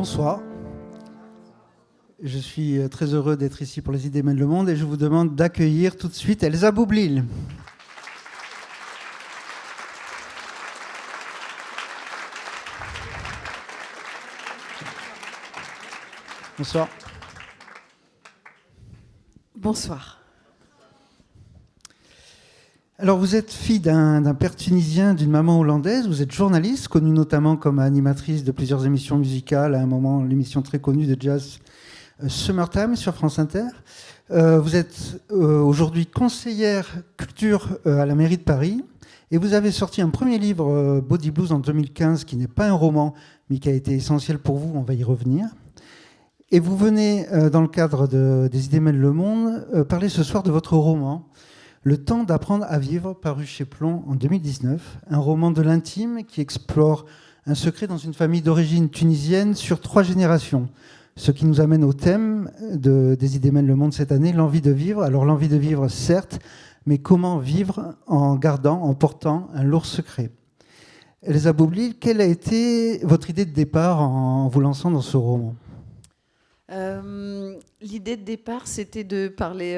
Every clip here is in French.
Bonsoir. Je suis très heureux d'être ici pour Les Idées mènent le monde et je vous demande d'accueillir tout de suite Elsa Boublil. Bonsoir. Bonsoir. Alors, vous êtes fille d'un père tunisien, d'une maman hollandaise. Vous êtes journaliste, connue notamment comme animatrice de plusieurs émissions musicales. À un moment, l'émission très connue de jazz Summertime sur France Inter. Vous êtes aujourd'hui conseillère culture à la mairie de Paris. Et vous avez sorti un premier livre, Body Blues, en 2015, qui n'est pas un roman, mais qui a été essentiel pour vous. On va y revenir. Et vous venez, dans le cadre des Idées mènent le monde, parler ce soir de votre roman, Le temps d'apprendre à vivre, paru chez Plon en 2019. Un roman de l'intime qui explore un secret dans une famille d'origine tunisienne sur 3 générations. Ce qui nous amène au thème des Idées mènent le monde cette année, l'envie de vivre. Alors l'envie de vivre, certes, mais comment vivre en portant un lourd secret. Elsa Boublil, quelle a été votre idée de départ en vous lançant dans ce roman ? L'idée de départ, c'était de parler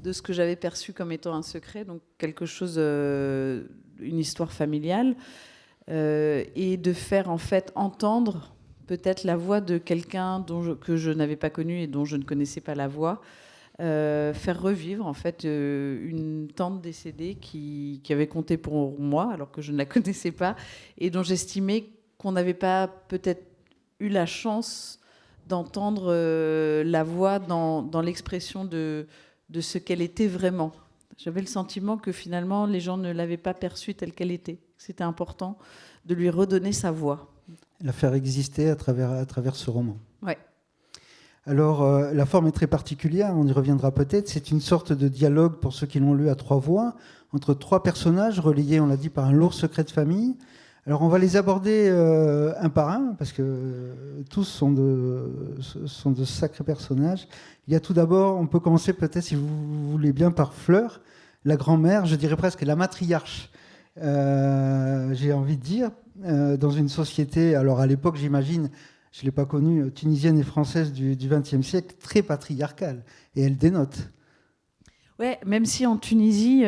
de ce que j'avais perçu comme étant un secret, donc quelque chose, une histoire familiale, et de faire en fait entendre peut-être la voix de quelqu'un que je n'avais pas connu et dont je ne connaissais pas la voix, faire revivre en fait une tante décédée qui avait compté pour moi alors que je ne la connaissais pas et dont j'estimais qu'on n'avait pas peut-être eu la chance d'entendre la voix dans l'expression de ce qu'elle était vraiment. J'avais le sentiment que finalement les gens ne l'avaient pas perçue telle qu'elle était. C'était important de lui redonner sa voix. La faire exister à travers ce roman. Ouais. Alors, la forme est très particulière, on y reviendra peut-être. C'est une sorte de dialogue, pour ceux qui l'ont lu, à 3 voix, entre 3 personnages relayés, on l'a dit, par un lourd secret de famille. Alors, on va les aborder un par un, parce que tous sont de sacrés personnages. Il y a tout d'abord, on peut commencer peut-être, si vous voulez bien, par Fleur, la grand-mère, je dirais presque la matriarche, j'ai envie de dire, dans une société, alors à l'époque, j'imagine, je ne l'ai pas connue, tunisienne et française du XXe siècle, très patriarcale, et elle dénote. Ouais, même si en Tunisie...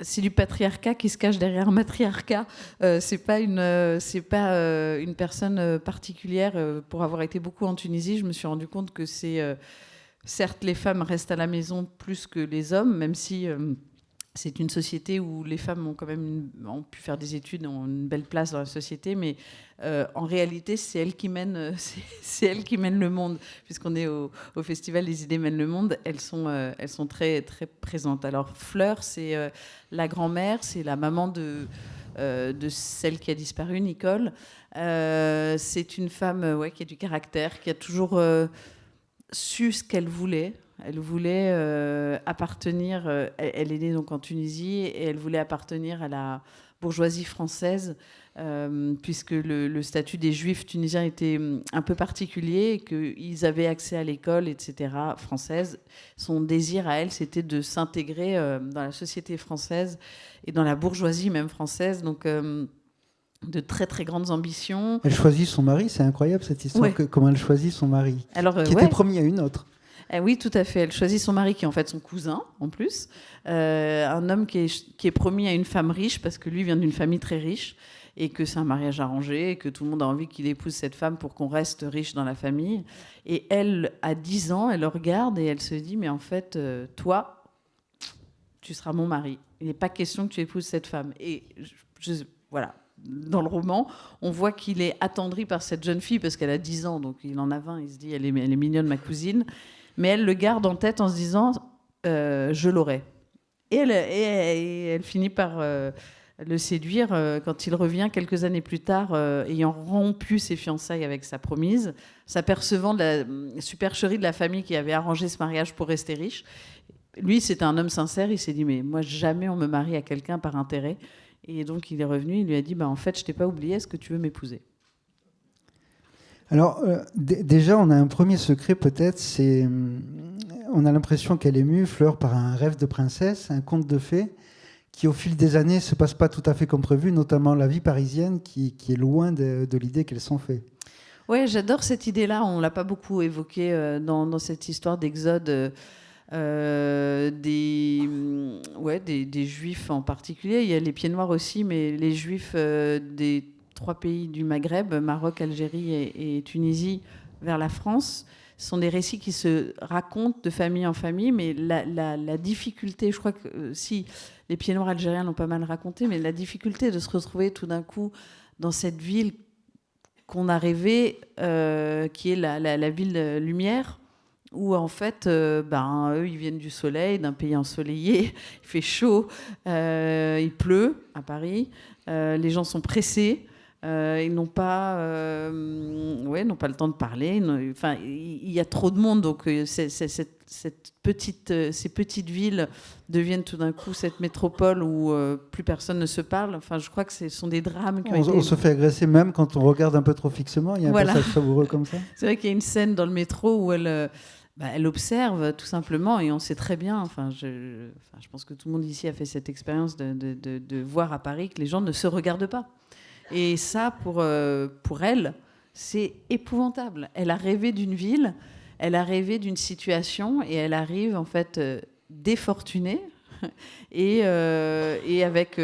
c'est du patriarcat qui se cache derrière un matriarcat. C'est pas une personne particulière. Pour avoir été beaucoup en Tunisie, je me suis rendu compte que certes, les femmes restent à la maison plus que les hommes, même si c'est une société où les femmes ont quand même ont pu faire des études, ont une belle place dans la société, mais en réalité, c'est elles qui mènent le monde. Puisqu'on est au festival Les Idées mènent le monde, elles sont très, très présentes. Alors Fleur, c'est la grand-mère, c'est la maman de celle qui a disparu, Nicole. C'est une femme qui a du caractère, qui a toujours su ce qu'elle voulait. Elle voulait appartenir... elle est née donc en Tunisie et elle voulait appartenir à la bourgeoisie française puisque le statut des Juifs tunisiens était un peu particulier et qu'ils avaient accès à l'école, etc., française. Son désir à elle, c'était de s'intégrer dans la société française et dans la bourgeoisie même française. Donc... de très très grandes ambitions. Elle choisit son mari, c'est incroyable cette histoire, ouais. Comment elle choisit son mari, qui était promis à une autre. Oui, tout à fait. Elle choisit son mari qui est en fait son cousin, en plus. Un homme qui est promis à une femme riche parce que lui vient d'une famille très riche et que c'est un mariage arrangé et que tout le monde a envie qu'il épouse cette femme pour qu'on reste riche dans la famille. Et elle, à 10 ans, elle le regarde et elle se dit « Mais en fait, toi, tu seras mon mari. Il n'est pas question que tu épouses cette femme. » Et voilà. Dans le roman, on voit qu'il est attendri par cette jeune fille parce qu'elle a 10 ans, donc il en a 20. Il se dit elle est mignonne, ma cousine. Mais elle le garde en tête en se disant je l'aurai. Et elle finit par le séduire quand il revient quelques années plus tard, ayant rompu ses fiançailles avec sa promise, s'apercevant de la supercherie de la famille qui avait arrangé ce mariage pour rester riche. Lui, c'était un homme sincère. Il s'est dit mais moi, jamais on me marie à quelqu'un par intérêt. Et donc, il est revenu, il lui a dit en fait, je ne t'ai pas oublié, est-ce que tu veux m'épouser ? Alors, déjà, on a un premier secret, peut-être, on a l'impression qu'elle est émue, Fleur, par un rêve de princesse, un conte de fées, qui, au fil des années, ne se passe pas tout à fait comme prévu, notamment la vie parisienne, qui est loin de l'idée qu'elles sont faites. Ouais, j'adore cette idée-là. On l'a pas beaucoup évoqué dans cette histoire d'exode des Juifs en particulier. Il y a les Pieds Noirs aussi, mais les Juifs des 3 pays du Maghreb, Maroc, Algérie et Tunisie, vers la France. Ce sont des récits qui se racontent de famille en famille, mais la difficulté, je crois que si les Pieds Noirs algériens l'ont pas mal raconté, mais la difficulté de se retrouver tout d'un coup dans cette ville qu'on a rêvée, qui est la ville lumière, où en fait, eux, ils viennent du soleil, d'un pays ensoleillé, il fait chaud, il pleut à Paris, les gens sont pressés. Ils n'ont pas le temps de parler. Enfin, il y a trop de monde, donc ces petites villes deviennent tout d'un coup cette métropole où plus personne ne se parle. Enfin, je crois que ce sont des drames qui ont été... On se fait agresser même quand on regarde un peu trop fixement. Il y a un passage savoureux comme ça. C'est vrai qu'il y a une scène dans le métro où elle observe tout simplement, et on sait très bien, je pense que tout le monde ici a fait cette expérience de voir à Paris que les gens ne se regardent pas. Et ça, pour elle, c'est épouvantable. Elle a rêvé d'une ville, elle a rêvé d'une situation, et elle arrive en fait défortunée et avec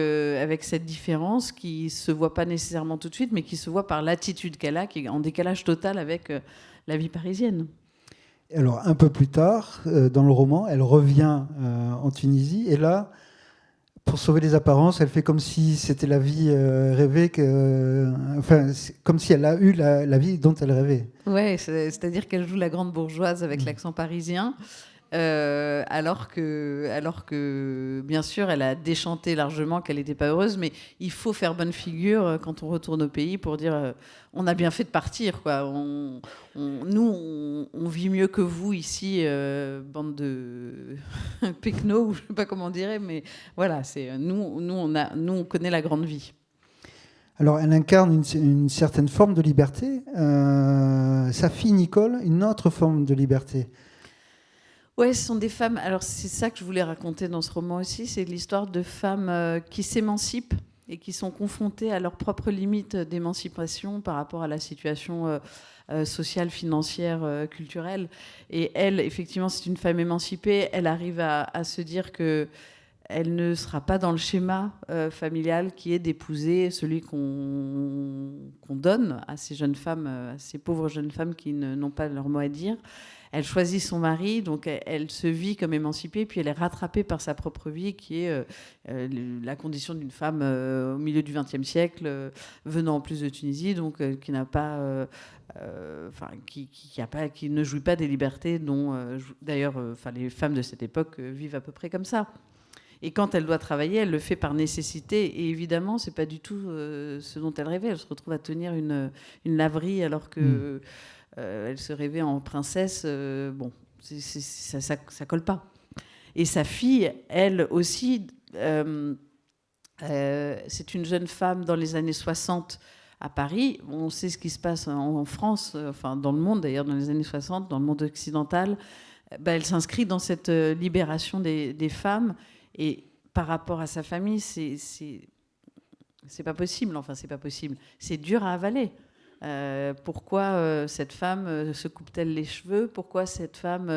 cette différence qui se voit pas nécessairement tout de suite, mais qui se voit par l'attitude qu'elle a, qui est en décalage total avec la vie parisienne. Alors, un peu plus tard, dans le roman, elle revient en Tunisie, et là, pour sauver les apparences, elle fait comme si c'était la vie rêvée, comme si elle a eu la vie dont elle rêvait. Ouais, c'est-à-dire qu'elle joue la grande bourgeoise avec l'accent parisien, alors que, bien sûr, elle a déchanté largement qu'elle n'était pas heureuse, mais il faut faire bonne figure quand on retourne au pays pour dire on a bien fait de partir, quoi. Nous, on vit mieux que vous ici, bande de pecnos, je ne sais pas comment on dirait, mais voilà, nous, on connaît la grande vie. Alors, elle incarne une certaine forme de liberté. Sa fille Nicole, une autre forme de liberté. Ouais, ce sont des femmes. Alors, c'est ça que je voulais raconter dans ce roman aussi. C'est l'histoire de femmes qui s'émancipent et qui sont confrontées à leurs propres limites d'émancipation par rapport à la situation sociale, financière, culturelle. Et elle, effectivement, c'est une femme émancipée. Elle arrive à se dire que elle ne sera pas dans le schéma familial qui est d'épouser celui qu'on donne à ces jeunes femmes, à ces pauvres jeunes femmes qui n'ont pas leur mot à dire. Elle choisit son mari, donc elle se vit comme émancipée, puis elle est rattrapée par sa propre vie, qui est la condition d'une femme au milieu du XXe siècle, venant en plus de Tunisie, donc qui n'a pas, qui ne jouit pas des libertés dont, d'ailleurs, les femmes de cette époque vivent à peu près comme ça. Et quand elle doit travailler, elle le fait par nécessité. Et évidemment, c'est pas du tout ce dont elle rêvait. Elle se retrouve à tenir une laverie alors que elle se rêvait en princesse. Ça colle pas. Et sa fille, elle aussi, c'est une jeune femme dans les années 60 à Paris. On sait ce qui se passe en France, enfin dans le monde d'ailleurs, dans les années 60, dans le monde occidental. Elle s'inscrit dans cette libération des femmes. Et par rapport à sa famille, c'est pas possible. Enfin, c'est pas possible. C'est dur à avaler. Pourquoi cette femme se coupe-t-elle les cheveux? Pourquoi cette femme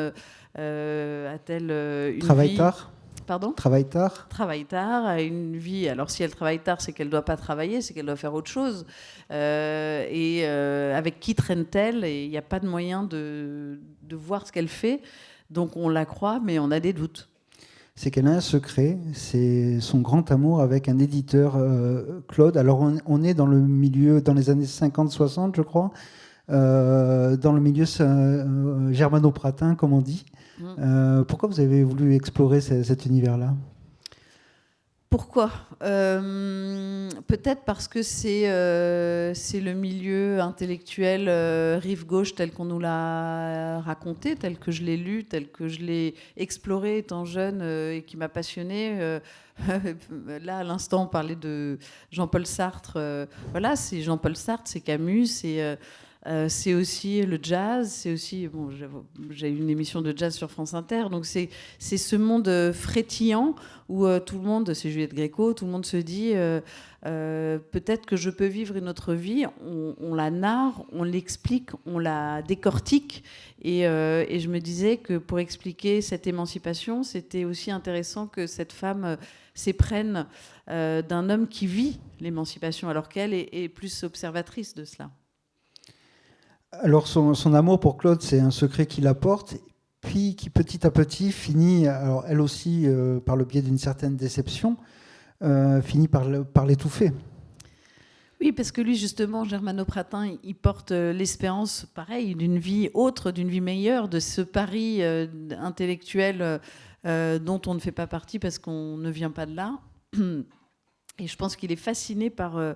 a-t-elle une Travaille vie... tard. Pardon? Travaille tard. Travaille tard, a une vie. Alors, si elle travaille tard, c'est qu'elle ne doit pas travailler, c'est qu'elle doit faire autre chose. Avec qui traîne-t-elle? Et il n'y a pas de moyen de voir ce qu'elle fait. Donc, on la croit, mais on a des doutes. C'est qu'elle a un secret, c'est son grand amour avec un éditeur, Claude. Alors on est dans le milieu, dans les années 50-60, je crois, dans le milieu germano-pratin, comme on dit. Pourquoi vous avez voulu explorer cet univers-là ? Pourquoi ? Peut-être parce que c'est le milieu intellectuel rive gauche tel qu'on nous l'a raconté, tel que je l'ai lu, tel que je l'ai exploré étant jeune et qui m'a passionnée. Là, à l'instant, on parlait de Jean-Paul Sartre. Voilà, c'est Jean-Paul Sartre, c'est Camus, c'est C'est aussi le jazz, c'est aussi... Bon, j'ai une émission de jazz sur France Inter, donc c'est ce monde frétillant où tout le monde, c'est Juliette Gréco, tout le monde se dit peut-être que je peux vivre une autre vie. On la narre, on l'explique, on la décortique. Et je me disais que pour expliquer cette émancipation, c'était aussi intéressant que cette femme s'éprenne d'un homme qui vit l'émancipation, alors qu'elle est plus observatrice de cela. Alors son amour pour Claude, c'est un secret qu'il apporte, puis qui petit à petit finit, alors elle aussi par le biais d'une certaine déception, finit par l'étouffer. Oui, parce que lui, justement, Germano Pratin, il porte l'espérance, pareil, d'une vie autre, d'une vie meilleure, de ce pari intellectuel dont on ne fait pas partie parce qu'on ne vient pas de là. Et je pense qu'il est fasciné par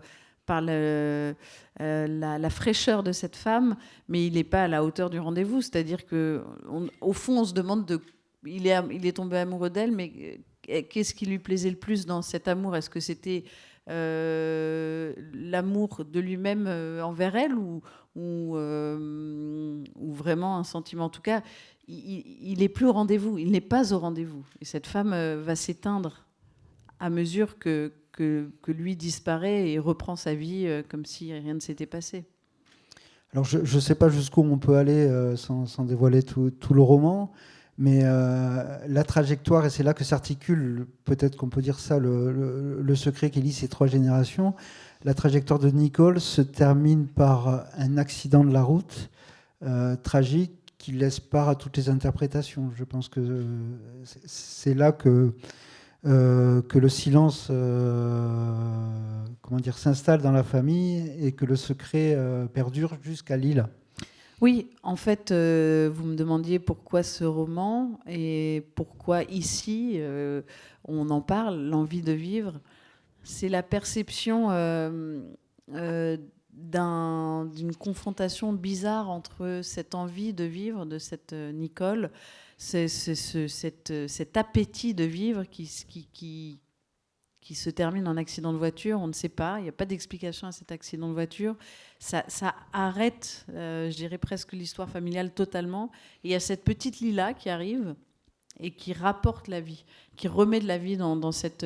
la fraîcheur de cette femme, mais il n'est pas à la hauteur du rendez-vous. C'est-à-dire qu'au fond, on se demande il est tombé amoureux d'elle, mais qu'est-ce qui lui plaisait le plus dans cet amour? Est-ce que c'était l'amour de lui-même envers elle ou vraiment un sentiment? En tout cas, il n'est plus au rendez-vous, il n'est pas au rendez-vous. Et cette femme va s'éteindre à mesure que lui disparaît et reprend sa vie comme si rien ne s'était passé. Alors je ne sais pas jusqu'où on peut aller sans dévoiler tout le roman, mais la trajectoire, et c'est là que s'articule, peut-être qu'on peut dire ça, le secret qui lie ces trois générations, la trajectoire de Nicole se termine par un accident de la route tragique qui laisse part à toutes les interprétations. Je pense que c'est là que le silence s'installe dans la famille et que le secret perdure jusqu'à Lila. Oui, en fait, vous me demandiez pourquoi ce roman et pourquoi ici on en parle, l'envie de vivre. C'est la perception d'une confrontation bizarre entre cette envie de vivre de cette Nicole, cet appétit de vivre qui se termine en accident de voiture. On ne sait pas, il n'y a pas d'explication à cet accident de voiture. Ça arrête, je dirais presque l'histoire familiale totalement. Et il y a cette petite Lila qui arrive et qui rapporte la vie, qui remet de la vie dans cette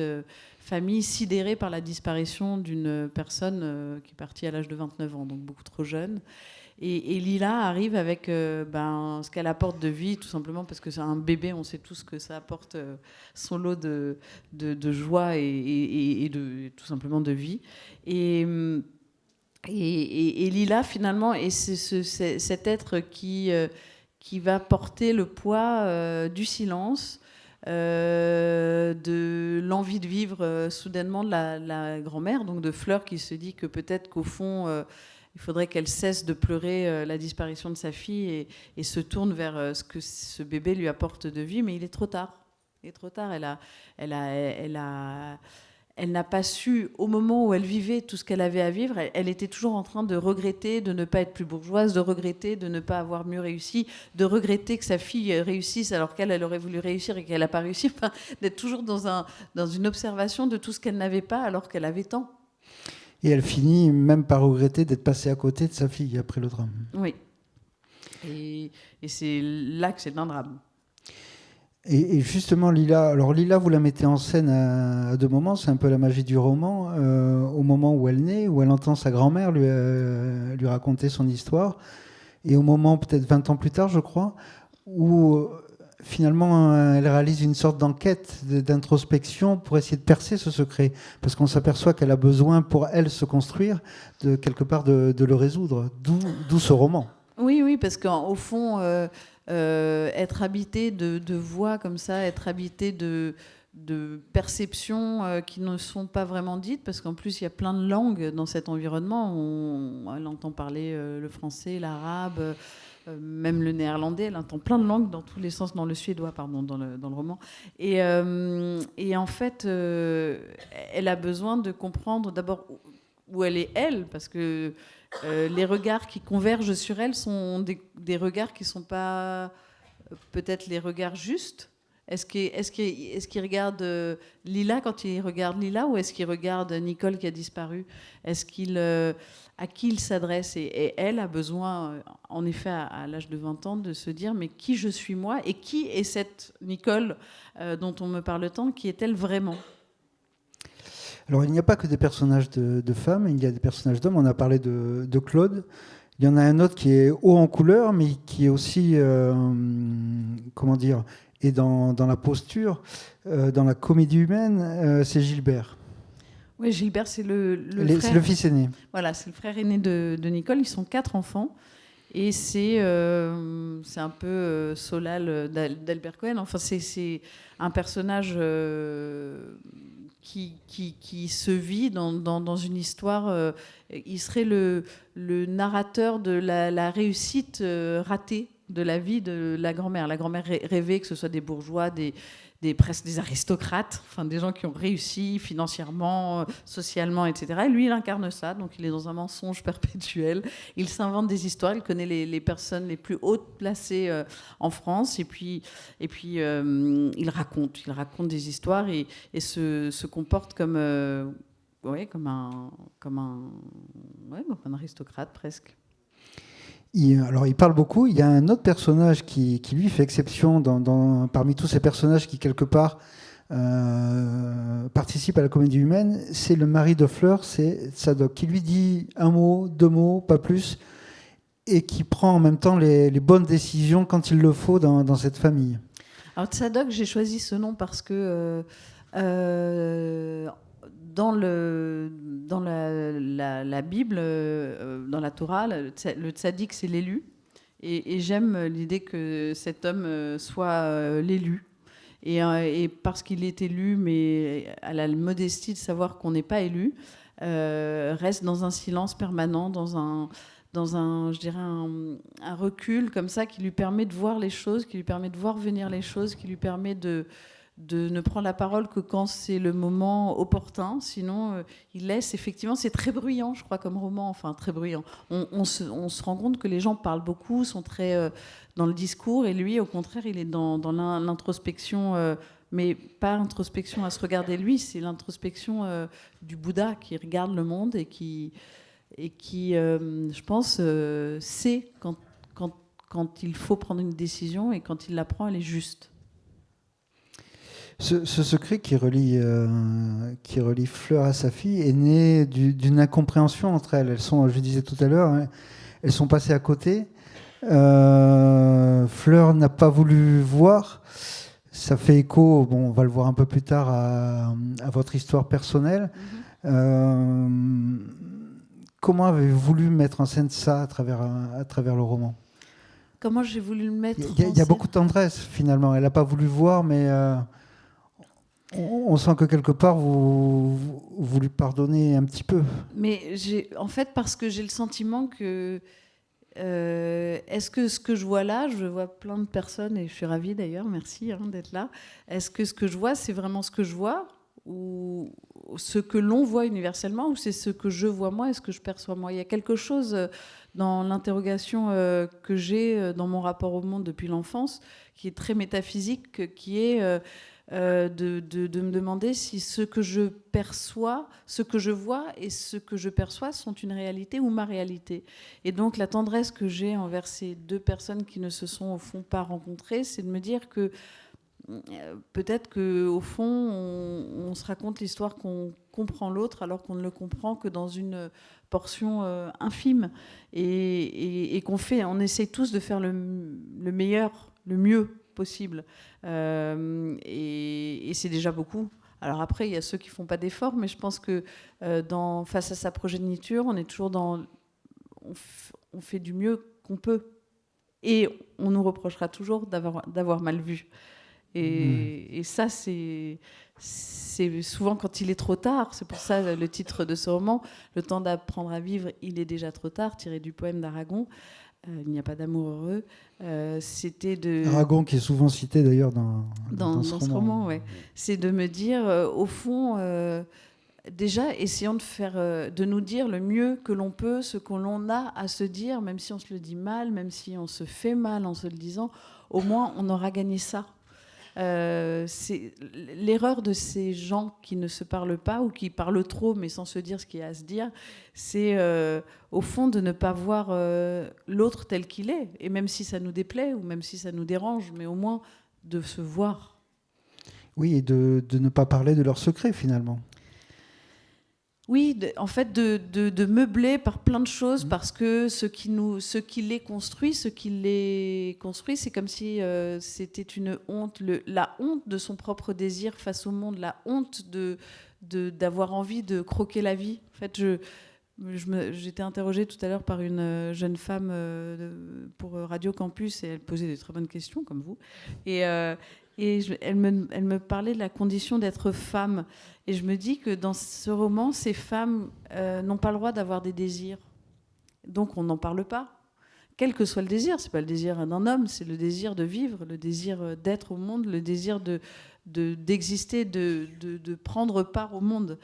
famille sidérée par la disparition d'une personne qui est partie à l'âge de 29 ans, donc beaucoup trop jeune. Et Lila arrive avec ce qu'elle apporte de vie, tout simplement parce que c'est un bébé, on sait tous que ça apporte son lot de joie et de, tout simplement de vie. Et Lila, finalement, est cet être qui va porter le poids du silence, de l'envie de vivre soudainement de la grand-mère, donc de Fleur qui se dit que peut-être qu'au fond... il faudrait qu'elle cesse de pleurer la disparition de sa fille et se tourne vers ce que ce bébé lui apporte de vie, mais il est trop tard. Il est trop tard. Elle n'a pas su, au moment où elle vivait tout ce qu'elle avait à vivre, elle était toujours en train de regretter de ne pas être plus bourgeoise, de regretter de ne pas avoir mieux réussi, de regretter que sa fille réussisse alors qu'elle aurait voulu réussir et qu'elle n'a pas réussi, enfin, d'être toujours dans une observation de tout ce qu'elle n'avait pas alors qu'elle avait tant. Et elle finit même par regretter d'être passée à côté de sa fille après le drame. Oui. Et c'est là que c'est un drame. Et justement, Lila, vous la mettez en scène à deux moments, c'est un peu la magie du roman. Au moment où elle naît, où elle entend sa grand-mère lui raconter son histoire, et au moment, peut-être 20 ans plus tard, je crois, où... finalement, elle réalise une sorte d'enquête, d'introspection pour essayer de percer ce secret. Parce qu'on s'aperçoit qu'elle a besoin, pour elle, se construire, quelque part de le résoudre. D'où ce roman. Oui, parce qu'au fond, être habité de voix comme ça, être habité de perceptions qui ne sont pas vraiment dites, parce qu'en plus, il y a plein de langues dans cet environnement. Elle entend parler le français, l'arabe... même le néerlandais, elle entend plein de langues dans tous les sens, dans le suédois, pardon, dans le roman. Et en fait, elle a besoin de comprendre d'abord où elle est elle, parce que les regards qui convergent sur elle sont des regards qui ne sont pas peut-être les regards justes, Est-ce qu'il regarde Lila quand il regarde Lila, ou est-ce qu'il regarde Nicole qui a disparu? À qui il s'adresse? Et elle a besoin, en effet, à l'âge de 20 ans, de se dire, mais qui je suis moi? Et qui est cette Nicole dont on me parle tant? Qui est-elle vraiment? Alors, il n'y a pas que des personnages de femmes, il y a des personnages d'hommes. On a parlé de Claude. Il y en a un autre qui est haut en couleur, mais qui est aussi, comment dire, et dans la posture, dans la comédie humaine, c'est Gilbert. Oui, Gilbert, c'est C'est le fils aîné. Voilà, c'est le frère aîné de Nicole. Ils sont 4 enfants. Et c'est un peu Solal d'Albert Cohen. Enfin, c'est un personnage qui se vit dans une histoire. Il serait le narrateur de la réussite ratée de la vie de la grand-mère. La grand-mère rêvait que ce soit des bourgeois, presque des aristocrates, enfin des gens qui ont réussi financièrement, socialement, etc. Et lui, il incarne ça, donc il est dans un mensonge perpétuel. Il s'invente des histoires, il connaît les personnes les plus hautes placées en France, et puis il raconte des histoires et se comporte comme un aristocrate presque. Il parle beaucoup. Il y a un autre personnage qui lui, fait exception parmi tous ces personnages qui, quelque part, participent à la comédie humaine. C'est le mari de Fleur, c'est Tsadok, qui lui dit un mot, 2 mots, pas plus, et qui prend en même temps les bonnes décisions quand il le faut dans cette famille. Alors Tsadok, j'ai choisi ce nom parce que dans la Bible, dans la Torah, le tzaddik, c'est l'élu. Et j'aime l'idée que cet homme soit l'élu. Et parce qu'il est élu, mais à la modestie de savoir qu'on n'est pas élu, reste dans un silence permanent, dans un je dirais un recul comme ça qui lui permet de voir les choses, qui lui permet de voir venir les choses, qui lui permet de ne prendre la parole que quand c'est le moment opportun. Sinon, il laisse, effectivement, c'est très bruyant, je crois, comme roman, enfin très bruyant. On se rend compte que les gens parlent beaucoup, sont très dans le discours, et lui, au contraire, il est dans l'introspection, mais pas introspection à se regarder lui, c'est l'introspection du Bouddha qui regarde le monde et qui je pense, sait quand il faut prendre une décision, et quand il la prend, elle est juste. Ce secret qui relie Fleur à sa fille est né d'une incompréhension entre elles. Elles sont, je disais tout à l'heure, hein, elles sont passées à côté. Fleur n'a pas voulu voir. Ça fait écho, bon, on va le voir un peu plus tard, à votre histoire personnelle. Comment avez-vous voulu mettre en scène ça à travers le roman? Comment j'ai voulu le mettre en scène ? Il y a beaucoup de tendresse, finalement. Elle n'a pas voulu voir, mais on sent que quelque part, vous lui pardonnez un petit peu. Mais en fait, parce que j'ai le sentiment que... est-ce que ce que je vois là, je vois plein de personnes, et je suis ravie d'ailleurs, merci d'être là. Est-ce que ce que je vois, c'est vraiment ce que je vois, ou ce que l'on voit universellement, ou c'est ce que je vois moi et ce que je perçois moi? Il y a quelque chose dans l'interrogation que j'ai dans mon rapport au monde depuis l'enfance qui est très métaphysique, qui est de me demander si ce que je perçois, ce que je vois et ce que je perçois sont une réalité ou ma réalité. Et donc la tendresse que j'ai envers ces 2 personnes qui ne se sont au fond pas rencontrées, c'est de me dire que peut-être qu'au fond, on se raconte l'histoire qu'on comprend l'autre alors qu'on ne le comprend que dans une portion infime, et on essaie tous de faire le meilleur, le mieux possible. Et c'est déjà beaucoup. Alors après, il y a ceux qui ne font pas d'efforts, mais je pense que face à sa progéniture, on est toujours on fait du mieux qu'on peut. Et on nous reprochera toujours d'avoir mal vu. Et ça, c'est souvent quand il est trop tard. C'est pour ça le titre de ce roman, Le temps d'apprendre à vivre, il est déjà trop tard, tiré du poème d'Aragon. Il n'y a pas d'amour heureux. C'était Aragon, qui est souvent cité d'ailleurs dans ce roman. Ouais. C'est de me dire, au fond, déjà, essayons de nous dire le mieux que l'on peut, ce que l'on a à se dire, même si on se le dit mal, même si on se fait mal en se le disant, au moins on aura gagné ça. c'est l'erreur de ces gens qui ne se parlent pas ou qui parlent trop mais sans se dire ce qu'il y a à se dire, c'est au fond de ne pas voir l'autre tel qu'il est, et même si ça nous déplaît ou même si ça nous dérange, mais au moins de se voir. Oui, et de ne pas parler de leurs secrets finalement. Oui, en fait, de meubler par plein de choses, parce que ce qui les construit, c'est comme si c'était une honte, la honte de son propre désir face au monde, la honte d'avoir envie de croquer la vie. En fait, j'étais interrogée tout à l'heure par une jeune femme pour Radio Campus, et elle posait des très bonnes questions, comme vous. Elle me parlait de la condition d'être femme. Et je me dis que dans ce roman, ces femmes n'ont pas le droit d'avoir des désirs. Donc on n'en parle pas. Quel que soit le désir, c'est pas le désir d'un homme, c'est le désir de vivre, le désir d'être au monde, le désir d'exister, de prendre part au monde,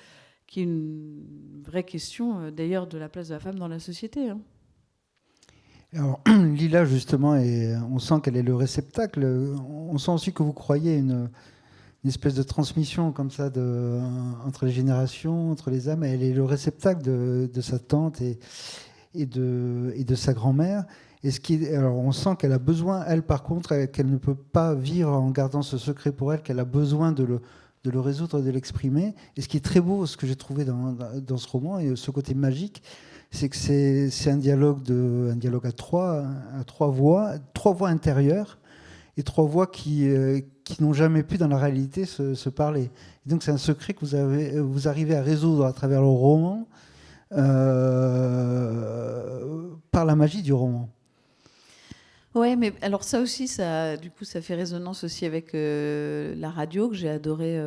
qui est une vraie question d'ailleurs de la place de la femme dans la société. Hein. Alors, Lila, justement, on sent qu'elle est le réceptacle. On sent aussi que vous croyez une espèce de transmission comme ça entre les générations, entre les âmes. Elle est le réceptacle de sa tante et de sa grand-mère. Alors, on sent qu'elle a besoin, elle, par contre, qu'elle ne peut pas vivre en gardant ce secret pour elle, qu'elle a besoin de le résoudre, de l'exprimer. Et ce qui est très beau, ce que j'ai trouvé dans ce roman, et ce côté magique, c'est que c'est un dialogue à trois voix intérieures, et trois voix qui n'ont jamais pu dans la réalité se parler. Et donc c'est un secret que vous arrivez à résoudre à travers le roman, par la magie du roman. Ouais, mais alors ça aussi, ça fait résonance aussi avec la radio que j'ai adoré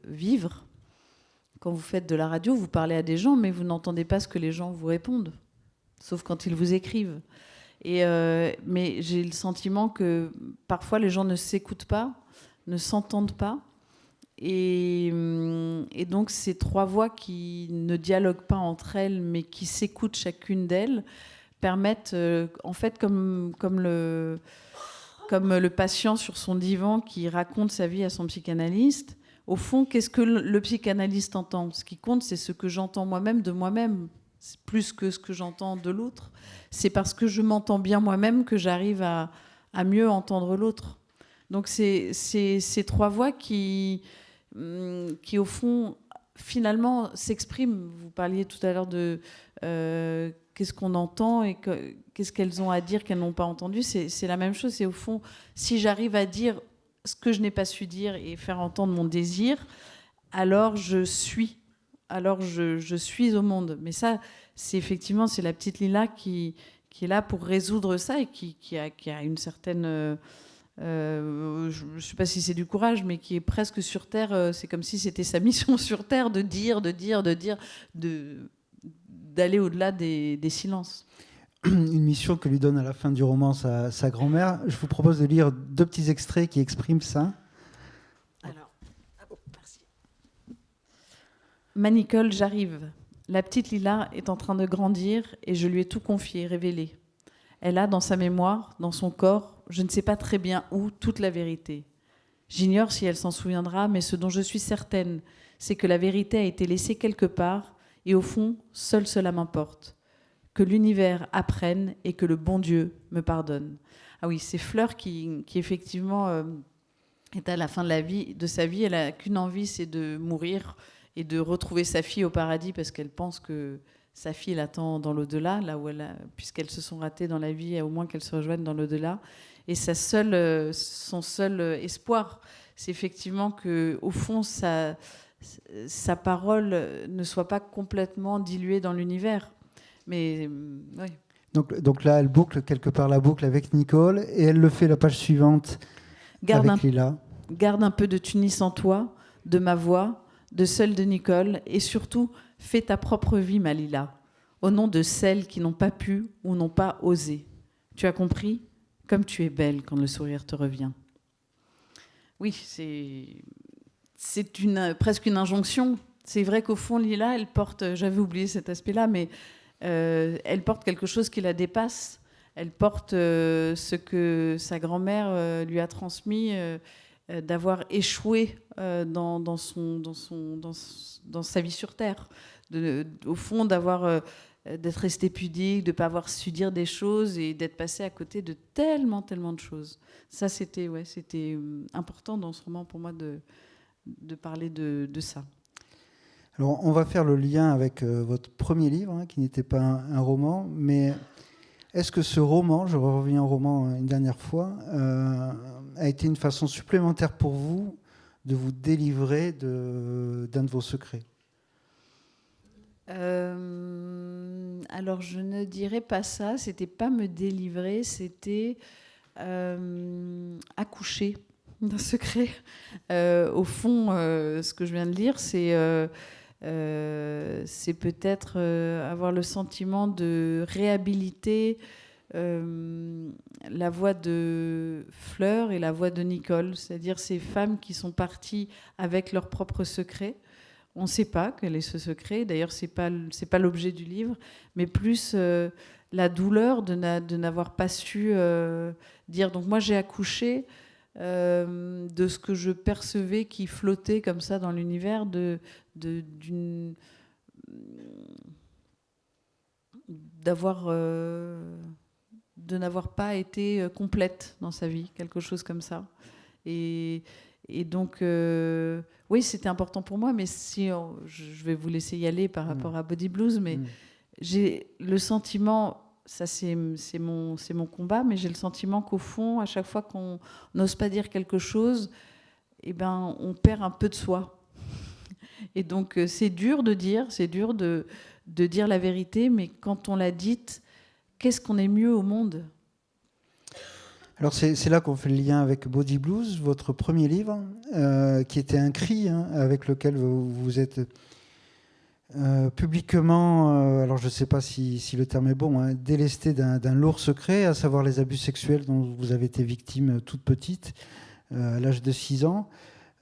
vivre. Quand vous faites de la radio, vous parlez à des gens, mais vous n'entendez pas ce que les gens vous répondent, sauf quand ils vous écrivent. Mais j'ai le sentiment que parfois les gens ne s'écoutent pas, ne s'entendent pas. Et donc ces trois voix qui ne dialoguent pas entre elles, mais qui s'écoutent chacune d'elles, permettent, en fait, comme le patient sur son divan qui raconte sa vie à son psychanalyste, au fond, qu'est-ce que le psychanalyste entend ? Ce qui compte, c'est ce que j'entends moi-même de moi-même, plus que ce que j'entends de l'autre. C'est parce que je m'entends bien moi-même que j'arrive à mieux entendre l'autre. Donc c'est ces trois voix qui, au fond, finalement, s'expriment. Vous parliez tout à l'heure de qu'est-ce qu'on entend et qu'est-ce qu'elles ont à dire qu'elles n'ont pas entendu. C'est la même chose. C'est au fond, si j'arrive à dire ce que je n'ai pas su dire et faire entendre mon désir, alors je suis au monde. Mais ça, c'est la petite Lila qui est là pour résoudre ça, et qui a une certaine... je ne sais pas si c'est du courage, mais qui est presque sur Terre. C'est comme si c'était sa mission sur Terre de dire, d'aller au-delà des silences. Une mission que lui donne à la fin du roman sa grand-mère. Je vous propose de lire 2 petits extraits qui expriment ça. Alors, merci. Ma Nicole, j'arrive. La petite Lila est en train de grandir et je lui ai tout confié, révélé. Elle a dans sa mémoire, dans son corps, je ne sais pas très bien où, toute la vérité. J'ignore si elle s'en souviendra, mais ce dont je suis certaine, c'est que la vérité a été laissée quelque part et au fond, seule cela m'importe. Que l'univers apprenne et que le bon Dieu me pardonne. Ah oui, c'est Fleur qui effectivement est à la fin de sa vie. Elle n'a qu'une envie, c'est de mourir et de retrouver sa fille au paradis, parce qu'elle pense que sa fille l'attend dans l'au-delà, là où puisqu'elles se sont ratées dans la vie, au moins qu'elles se rejoignent dans l'au-delà. Et son seul espoir, c'est effectivement qu'au fond, sa parole ne soit pas complètement diluée dans l'univers. Mais oui. Donc là, elle boucle quelque part la boucle avec Nicole, et elle le fait la page suivante avec Lila. Garde un peu de Tunis en toi, de ma voix, de celle de Nicole, et surtout, fais ta propre vie, ma Lila, au nom de celles qui n'ont pas pu ou n'ont pas osé. Tu as compris ? Comme tu es belle quand le sourire te revient. Oui, c'est presque une injonction. C'est vrai qu'au fond, Lila, elle porte, j'avais oublié cet aspect-là, mais elle porte quelque chose qui la dépasse. Elle porte ce que sa grand-mère lui a transmis, d'avoir échoué dans sa vie sur Terre. Au fond, d'être resté pudique, de ne pas avoir su dire des choses et d'être passé à côté de tellement de choses. Ça, c'était important dans ce roman pour moi de parler de ça. Alors, on va faire le lien avec votre premier livre, qui n'était pas un roman, mais est-ce que ce roman, je reviens au roman une dernière fois, a été une façon supplémentaire pour vous de vous délivrer d'un de vos secrets ? Alors, je ne dirais pas ça. C'était pas me délivrer, c'était accoucher d'un secret. Au fond, ce que je viens de lire, c'est peut-être avoir le sentiment de réhabiliter la voix de Fleur et la voix de Nicole, c'est-à-dire ces femmes qui sont parties avec leurs propres secrets. On ne sait pas quel est ce secret, d'ailleurs c'est pas l'objet du livre, mais plus la douleur de n'avoir pas su dire. Donc moi j'ai accouché de ce que je percevais qui flottait comme ça dans l'univers de n'avoir pas été complète dans sa vie, quelque chose comme ça. Et donc, oui, c'était important pour moi, mais je vais vous laisser y aller par rapport à Body Blues, mais j'ai le sentiment, ça c'est mon combat, mais j'ai le sentiment qu'au fond, à chaque fois qu'on n'ose pas dire quelque chose, eh ben, on perd un peu de soi. Et donc, c'est dur de dire la vérité, mais quand on l'a dite, qu'est-ce qu'on est mieux au monde ? Alors c'est là qu'on fait le lien avec Body Blues, votre premier livre, qui était un cri avec lequel vous êtes publiquement, alors je ne sais pas si le terme est bon, délesté d'un lourd secret, à savoir les abus sexuels dont vous avez été victime toute petite, à l'âge de 6 ans.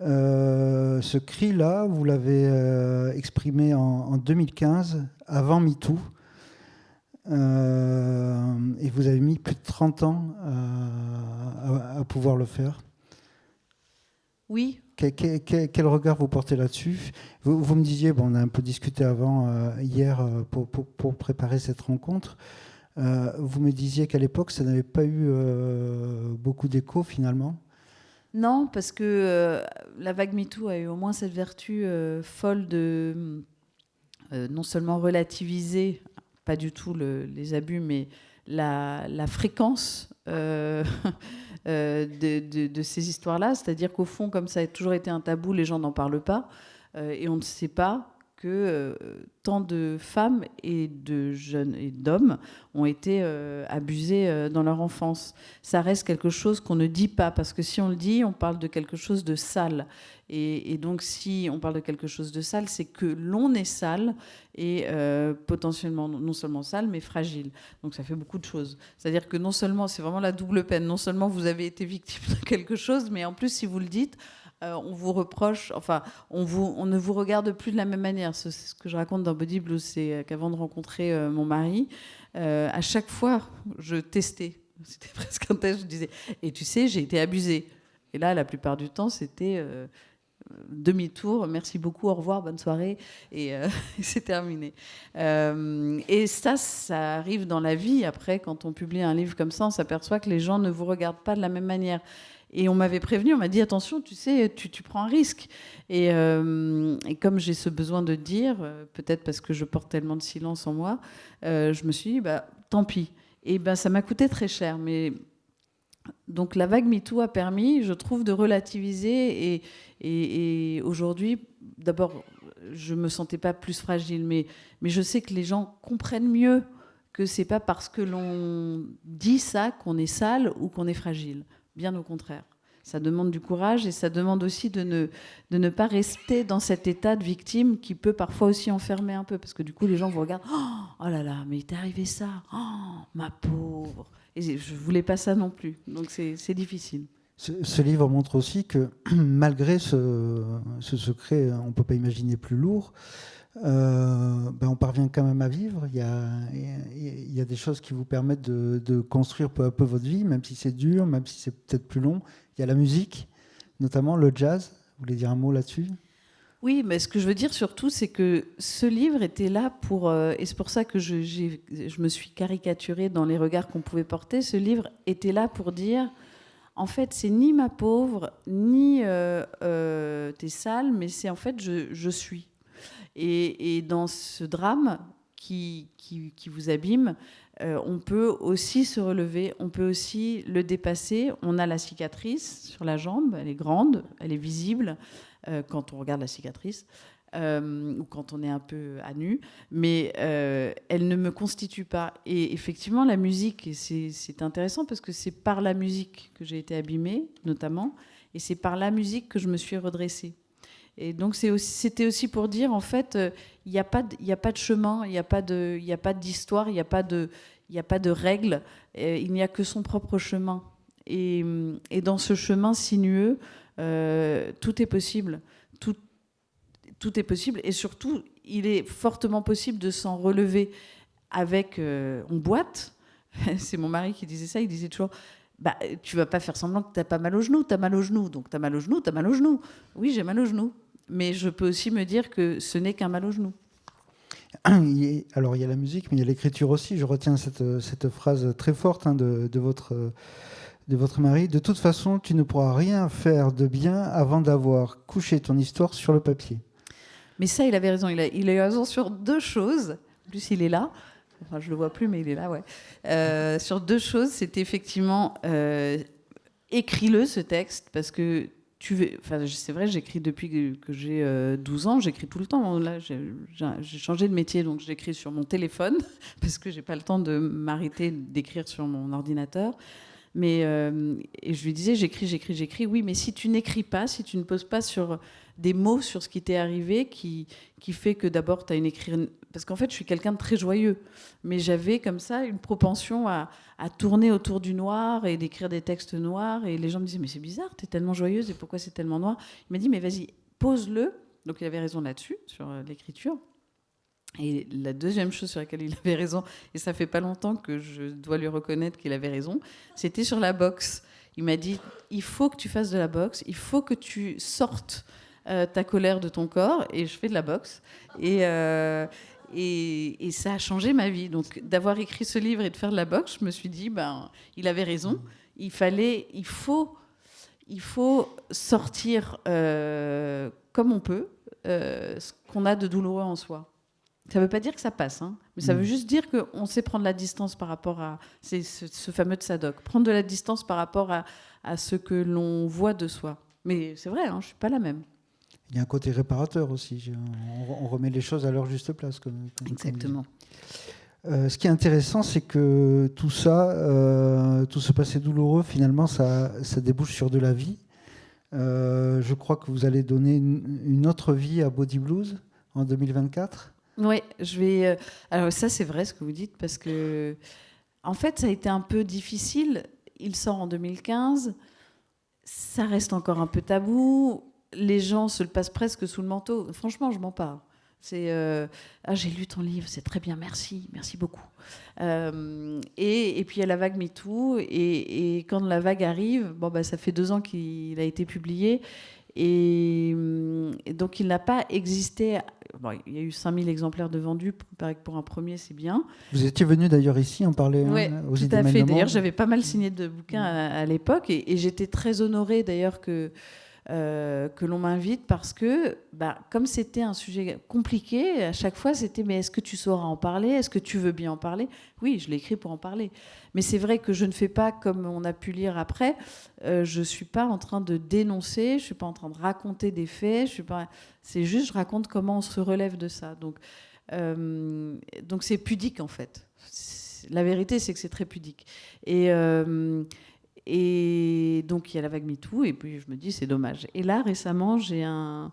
Ce cri-là, vous l'avez exprimé en 2015, avant MeToo. Et vous avez mis plus de 30 ans à pouvoir le faire. Oui. Quel regard vous portez là-dessus ? Vous me disiez, on a un peu discuté avant, hier, pour préparer cette rencontre. Vous me disiez qu'à l'époque, ça n'avait pas eu beaucoup d'écho, finalement. Non, parce que la vague MeToo a eu au moins cette vertu folle de non seulement relativiser, pas du tout les abus, mais la fréquence de ces histoires-là. C'est-à-dire qu'au fond, comme ça a toujours été un tabou, les gens n'en parlent pas. Et on ne sait pas que tant de femmes et de jeunes et d'hommes ont été abusés dans leur enfance. Ça reste quelque chose qu'on ne dit pas, parce que si on le dit, on parle de quelque chose de sale. Et donc, si on parle de quelque chose de sale, c'est que l'on est sale et potentiellement non seulement sale, mais fragile. Donc, ça fait beaucoup de choses. C'est-à-dire que non seulement, c'est vraiment la double peine, non seulement vous avez été victime de quelque chose, mais en plus, si vous le dites, on vous reproche, enfin, on ne vous regarde plus de la même manière. C'est ce que je raconte dans Body Blues, c'est qu'avant de rencontrer mon mari, à chaque fois, je testais. C'était presque un test, je disais, et tu sais, j'ai été abusée. Et là, la plupart du temps, c'était demi-tour, merci beaucoup, au revoir, bonne soirée, et c'est terminé. Et ça arrive dans la vie. Après, quand on publie un livre comme ça, on s'aperçoit que les gens ne vous regardent pas de la même manière. Et on m'avait prévenu, on m'a dit attention, tu sais, tu prends un risque. Et comme j'ai ce besoin de dire, peut-être parce que je porte tellement de silence en moi, je me suis dit, tant pis. Et ça m'a coûté très cher. Mais donc la vague MeToo a permis, je trouve, de relativiser. Et aujourd'hui, d'abord, je ne me sentais pas plus fragile, mais je sais que les gens comprennent mieux que ce n'est pas parce que l'on dit ça qu'on est sale ou qu'on est fragile. Bien au contraire. Ça demande du courage et ça demande aussi de ne pas rester dans cet état de victime qui peut parfois aussi enfermer un peu. Parce que du coup, les gens vous regardent. Oh là là, mais il t'est arrivé ça. Oh, ma pauvre. Et je ne voulais pas ça non plus. Donc c'est difficile. Ce livre montre aussi que malgré ce secret, on ne peut pas imaginer plus lourd, on parvient quand même à vivre. Il y a des choses qui vous permettent de construire peu à peu votre vie, même si c'est dur, même si c'est peut-être plus long. Il y a la musique, notamment le jazz. Vous voulez dire un mot là-dessus ? Oui, mais ce que je veux dire surtout, c'est que ce livre était là pour... et c'est pour ça que je me suis caricaturée dans les regards qu'on pouvait porter. Ce livre était là pour dire, en fait, c'est ni ma pauvre, ni t'es sale, mais c'est en fait, je suis. Et dans ce drame qui vous abîme, on peut aussi se relever, on peut aussi le dépasser. On a la cicatrice sur la jambe, elle est grande, elle est visible quand on regarde la cicatrice, ou quand on est un peu à nu, mais elle ne me constitue pas. Et effectivement, la musique, c'est intéressant parce que c'est par la musique que j'ai été abîmée, notamment, et c'est par la musique que je me suis redressée. Et donc c'était aussi pour dire, en fait, il n'y a pas de chemin, il n'y a pas d'histoire, il n'y a pas de règles, il n'y a que son propre chemin. Et dans ce chemin sinueux, tout est possible. Tout est possible. Et surtout, il est fortement possible de s'en relever avec... on boite. C'est mon mari qui disait ça, il disait toujours... Bah, tu vas pas faire semblant que tu n'as pas mal au genou, tu as mal au genou. Donc tu as mal au genou, tu as mal au genou. Oui, j'ai mal au genou. Mais je peux aussi me dire que ce n'est qu'un mal au genou. Alors il y a la musique, mais il y a l'écriture aussi. Je retiens cette phrase très forte de votre mari. De toute façon, tu ne pourras rien faire de bien avant d'avoir couché ton histoire sur le papier. Mais ça, il avait raison. Il a eu raison sur deux choses. En plus, il est là. Enfin, je le vois plus, mais il est là, ouais. Sur deux choses, c'était effectivement écris-le, ce texte, parce que c'est vrai, j'écris depuis que j'ai 12 ans, j'écris tout le temps. Là, j'ai changé de métier, donc j'écris sur mon téléphone, parce que j'ai pas le temps de m'arrêter d'écrire sur mon ordinateur. Mais et je lui disais, j'écris. Oui, mais si tu n'écris pas, si tu ne poses pas sur des mots sur ce qui t'est arrivé, qui fait que d'abord tu as une écriture... Parce qu'en fait, je suis quelqu'un de très joyeux. Mais j'avais comme ça une propension à tourner autour du noir et d'écrire des textes noirs. Et les gens me disaient, mais c'est bizarre, t'es tellement joyeuse et pourquoi c'est tellement noir ? Il m'a dit, mais vas-y, pose-le. Donc il avait raison là-dessus, sur l'écriture. Et la deuxième chose sur laquelle il avait raison, et ça fait pas longtemps que je dois lui reconnaître qu'il avait raison, c'était sur la boxe. Il m'a dit, il faut que tu fasses de la boxe, il faut que tu sortes ta colère de ton corps, et je fais de la boxe. Et ça a changé ma vie. Donc d'avoir écrit ce livre et de faire de la boxe, je me suis dit, il avait raison. Il faut sortir comme on peut ce qu'on a de douloureux en soi. Ça ne veut pas dire que ça passe, hein, mais ça veut juste dire qu'on sait prendre la distance par rapport à... C'est ce fameux Tsadok. Prendre de la distance par rapport à ce que l'on voit de soi. Mais c'est vrai, hein, je ne suis pas la même. Il y a un côté réparateur aussi. On remet les choses à leur juste place. Exactement. Ce qui est intéressant, c'est que tout ça, tout ce passé douloureux, finalement, ça débouche sur de la vie. Je crois que vous allez donner une autre vie à Body Blues en 2024. Oui, je vais. Alors ça, c'est vrai ce que vous dites parce que, en fait, ça a été un peu difficile. Il sort en 2015. Ça reste encore un peu tabou. Les gens se le passent presque sous le manteau. Franchement, je m'en parle. C'est j'ai lu ton livre, c'est très bien, merci beaucoup. Et puis il y a la vague MeToo. Et quand la vague arrive, ça fait 2 ans qu'il a été publié. Et donc il n'a pas existé. Il y a eu 5000 exemplaires de vendus. Il paraît que pour un premier, c'est bien. Vous étiez venu d'ailleurs ici en parler aux Idées tout à fait. Mêlement. D'ailleurs, j'avais pas mal signé de bouquins à l'époque. Et j'étais très honorée d'ailleurs que l'on m'invite parce que, comme c'était un sujet compliqué, à chaque fois c'était mais est-ce que tu sauras en parler ? Est-ce que tu veux bien en parler ? Oui, je l'ai écrit pour en parler. Mais c'est vrai que je ne fais pas comme on a pu lire après. Je ne suis pas en train de dénoncer, je ne suis pas en train de raconter des faits. C'est juste, je raconte comment on se relève de ça. Donc c'est pudique en fait. La vérité, c'est que c'est très pudique. Et donc, il y a la vague MeToo, et puis je me dis, c'est dommage. Et là, récemment, j'ai un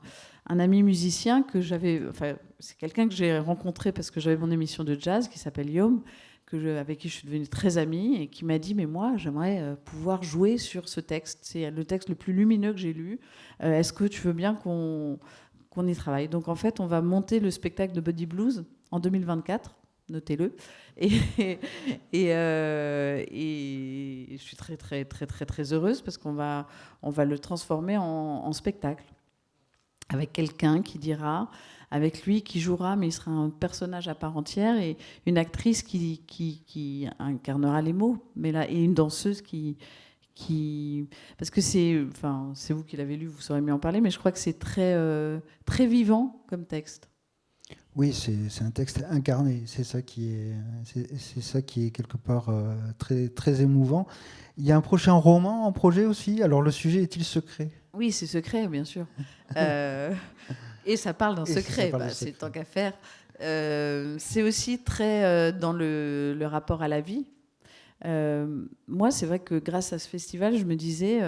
ami musicien c'est quelqu'un que j'ai rencontré parce que j'avais mon émission de jazz qui s'appelle Yom, avec qui je suis devenue très amie, et qui m'a dit, mais moi, j'aimerais pouvoir jouer sur ce texte. C'est le texte le plus lumineux que j'ai lu. Est-ce que tu veux bien qu'on y travaille ? Donc, en fait, on va monter le spectacle de Body Blues en 2024. notez-le. Et je suis très, très, très, très, très heureuse parce qu'on va le transformer en spectacle avec quelqu'un qui dira, avec lui qui jouera, mais il sera un personnage à part entière, et une actrice qui incarnera les mots, mais là, et une danseuse qui parce que c'est vous qui l'avez lu, vous saurez mieux en parler, mais je crois que c'est très, très vivant comme texte. Oui, c'est un texte incarné. C'est ça qui est quelque part très, très émouvant. Il y a un prochain roman en projet aussi. Alors le sujet est-il secret? Oui, c'est secret, bien sûr. Et ça parle d'un secret, c'est tant qu'à faire. C'est aussi très dans le rapport à la vie. Moi, c'est vrai que grâce à ce festival, je me disais,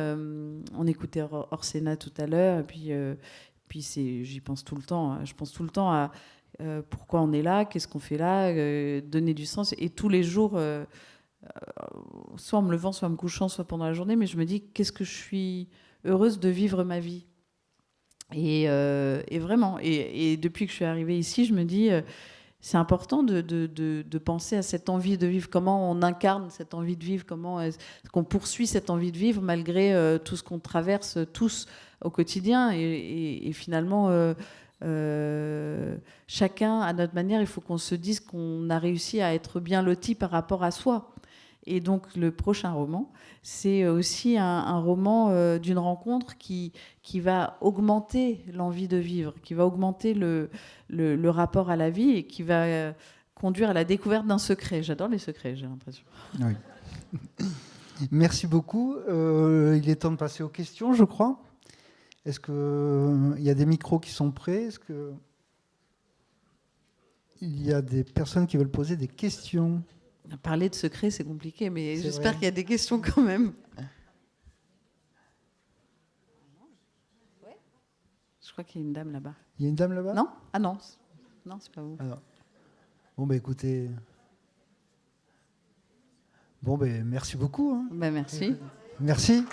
on écoutait Orsena tout à l'heure, et puis j'y pense tout le temps. Hein. Je pense tout le temps à pourquoi on est là, qu'est-ce qu'on fait là, donner du sens. Et tous les jours, soit en me levant, soit en me couchant, soit pendant la journée, mais je me dis, qu'est-ce que je suis heureuse de vivre ma vie. Et vraiment, et depuis que je suis arrivée ici, je me dis, c'est important de penser à cette envie de vivre, comment on incarne cette envie de vivre, comment est-ce qu'on poursuit cette envie de vivre malgré tout ce qu'on traverse tous au quotidien. Et finalement, chacun à notre manière, il faut qu'on se dise qu'on a réussi à être bien loti par rapport à soi. Et donc le prochain roman, c'est aussi un roman d'une rencontre qui va augmenter l'envie de vivre, qui va augmenter le rapport à la vie et qui va conduire à la découverte d'un secret. J'adore les secrets, j'ai l'impression. Oui. Merci beaucoup. Il est temps de passer aux questions, je crois. Est-ce qu'il y a des micros qui sont prêts? Est-ce qu'il y a des personnes qui veulent poser des questions? Parler de secret, c'est compliqué, mais j'espère qu'il y a des questions quand même. Je crois qu'il y a une dame là-bas. Il y a une dame là-bas? Non? Ah non. Non, c'est pas vous. Alors, bon, écoutez. Bon, merci beaucoup. Hein. Merci. Merci.